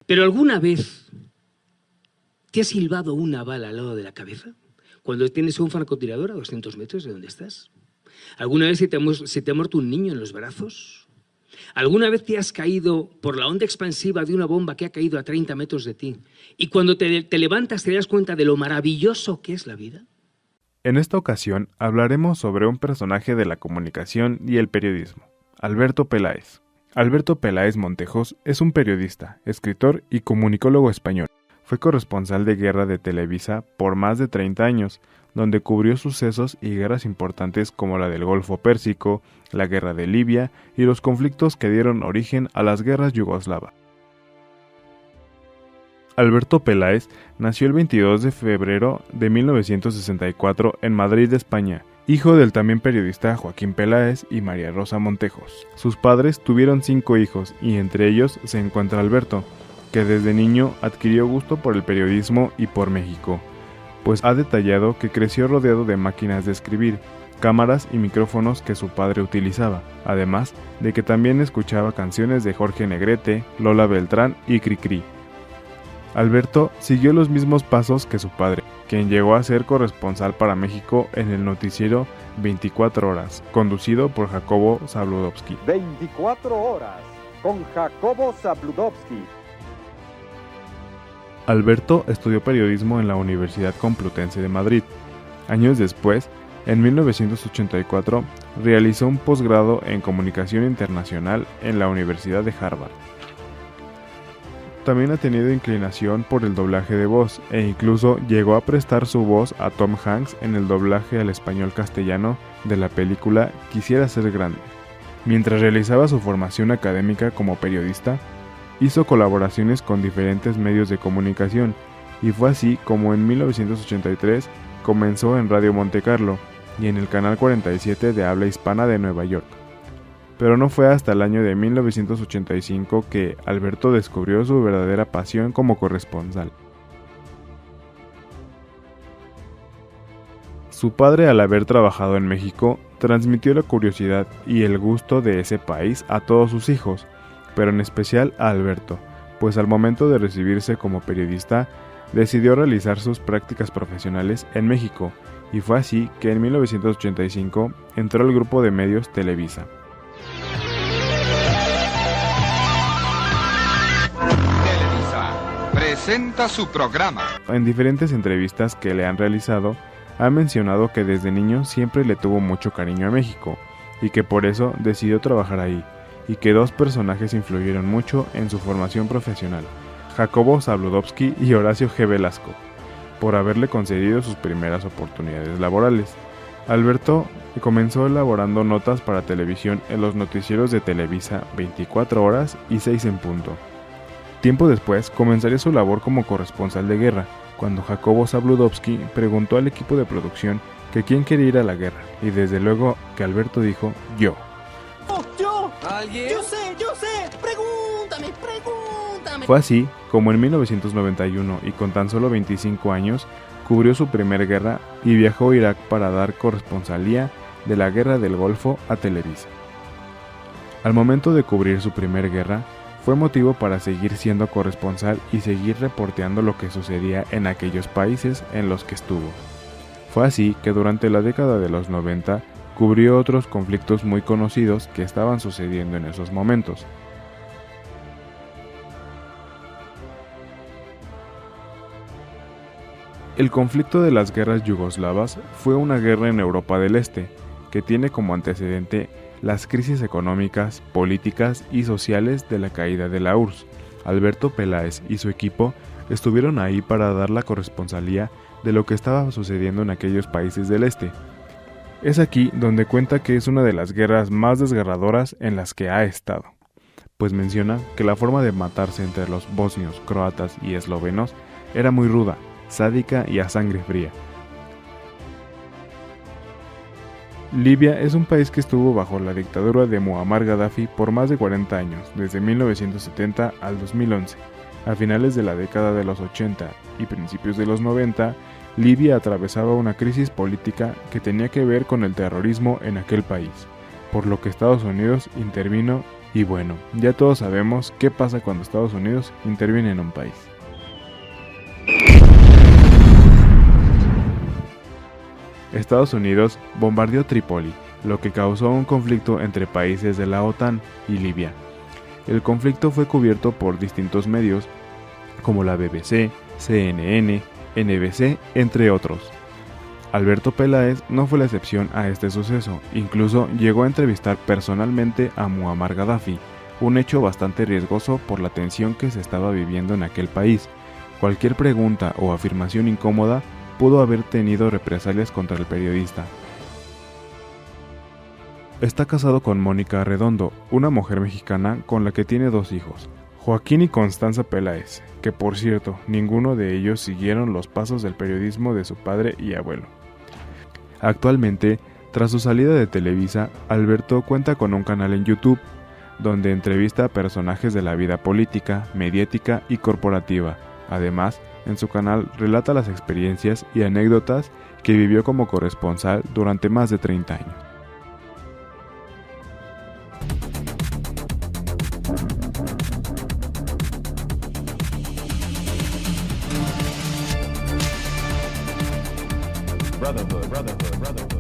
¿Pero alguna vez te ha silbado una bala al lado de la cabeza? Cuando tienes un francotirador a 200 metros de donde estás. ¿Alguna vez se te ha muerto un niño en los brazos? ¿Alguna vez te has caído por la onda expansiva de una bomba que ha caído a 30 metros de ti? Y cuando te levantas te das cuenta de lo maravilloso que es la vida. En esta ocasión hablaremos sobre un personaje de la comunicación y el periodismo, Alberto Peláez. Alberto Peláez Montejos es un periodista, escritor y comunicólogo español. Fue corresponsal de guerra de Televisa por más de 30 años, donde cubrió sucesos y guerras importantes como la del Golfo Pérsico, la guerra de Libia y los conflictos que dieron origen a las guerras yugoslavas. Alberto Peláez nació el 22 de febrero de 1964 en Madrid, España, hijo del también periodista Joaquín Peláez y María Rosa Montejos. Sus padres tuvieron 5 hijos y entre ellos se encuentra Alberto, que desde niño adquirió gusto por el periodismo y por México, pues ha detallado que creció rodeado de máquinas de escribir, cámaras y micrófonos que su padre utilizaba, además de que también escuchaba canciones de Jorge Negrete, Lola Beltrán y Cricri. Alberto siguió los mismos pasos que su padre, quien llegó a ser corresponsal para México en el noticiero 24 horas, conducido por Jacobo Zabludovsky. 24 horas con Jacobo Zabludovsky. Alberto estudió periodismo en la Universidad Complutense de Madrid. Años después, en 1984, realizó un posgrado en Comunicación Internacional en la Universidad de Harvard. También ha tenido inclinación por el doblaje de voz e incluso llegó a prestar su voz a Tom Hanks en el doblaje al español castellano de la película Quisiera ser grande. Mientras realizaba su formación académica como periodista, hizo colaboraciones con diferentes medios de comunicación y fue así como en 1983 comenzó en Radio Monte Carlo y en el canal 47 de habla hispana de Nueva York. Pero no fue hasta el año de 1985 que Alberto descubrió su verdadera pasión como corresponsal. Su padre, al haber trabajado en México, transmitió la curiosidad y el gusto de ese país a todos sus hijos, pero en especial a Alberto, pues al momento de recibirse como periodista, decidió realizar sus prácticas profesionales en México, y fue así que en 1985 entró al grupo de medios Televisa. Presenta su programa. En diferentes entrevistas que le han realizado, ha mencionado que desde niño siempre le tuvo mucho cariño a México y que por eso decidió trabajar ahí, y que 2 personajes influyeron mucho en su formación profesional, Jacobo Zabludovsky y Horacio G. Velasco, por haberle concedido sus primeras oportunidades laborales. Alberto comenzó elaborando notas para televisión en los noticieros de Televisa 24 horas y 6 en punto. Tiempo después comenzaría su labor como corresponsal de guerra, cuando Jacobo Zabludovsky preguntó al equipo de producción que quién quería ir a la guerra, y desde luego que Alberto dijo yo. ¿Yo? ¿Alguien? Yo sé, pregúntame. Fue así como en 1991 y con tan solo 25 años cubrió su primer guerra y viajó a Irak para dar corresponsalía de la guerra del Golfo a Televisa. Al momento de cubrir su primer guerra, fue motivo para seguir siendo corresponsal y seguir reporteando lo que sucedía en aquellos países en los que estuvo. Fue así que durante la década de los 90 cubrió otros conflictos muy conocidos que estaban sucediendo en esos momentos. El conflicto de las guerras yugoslavas fue una guerra en Europa del Este, que tiene como antecedente las crisis económicas, políticas y sociales de la caída de la URSS. Alberto Peláez y su equipo estuvieron ahí para dar la corresponsalía de lo que estaba sucediendo en aquellos países del este. Es aquí donde cuenta que es una de las guerras más desgarradoras en las que ha estado, pues menciona que la forma de matarse entre los bosnios, croatas y eslovenos era muy ruda, sádica y a sangre fría. Libia es un país que estuvo bajo la dictadura de Muammar Gaddafi por más de 40 años, desde 1970 al 2011. A finales de la década de los 80 y principios de los 90, Libia atravesaba una crisis política que tenía que ver con el terrorismo en aquel país, por lo que Estados Unidos intervino Y bueno, ya todos sabemos qué pasa cuando Estados Unidos interviene en un país. Estados Unidos bombardeó Trípoli, lo que causó un conflicto entre países de la OTAN y Libia. El conflicto fue cubierto por distintos medios, como la BBC, CNN, NBC, entre otros. Alberto Peláez no fue la excepción a este suceso, incluso llegó a entrevistar personalmente a Muammar Gaddafi, un hecho bastante riesgoso por la tensión que se estaba viviendo en aquel país. Cualquier pregunta o afirmación incómoda pudo haber tenido represalias contra el periodista. Está casado con Mónica Arredondo, una mujer mexicana con la que tiene 2 hijos, Joaquín y Constanza Peláez, que por cierto, ninguno de ellos siguieron los pasos del periodismo de su padre y abuelo. Actualmente, tras su salida de Televisa, Alberto cuenta con un canal en YouTube, donde entrevista a personajes de la vida política, mediática y corporativa. Además, en su canal relata las experiencias y anécdotas que vivió como corresponsal durante más de 30 años. Brotherhood.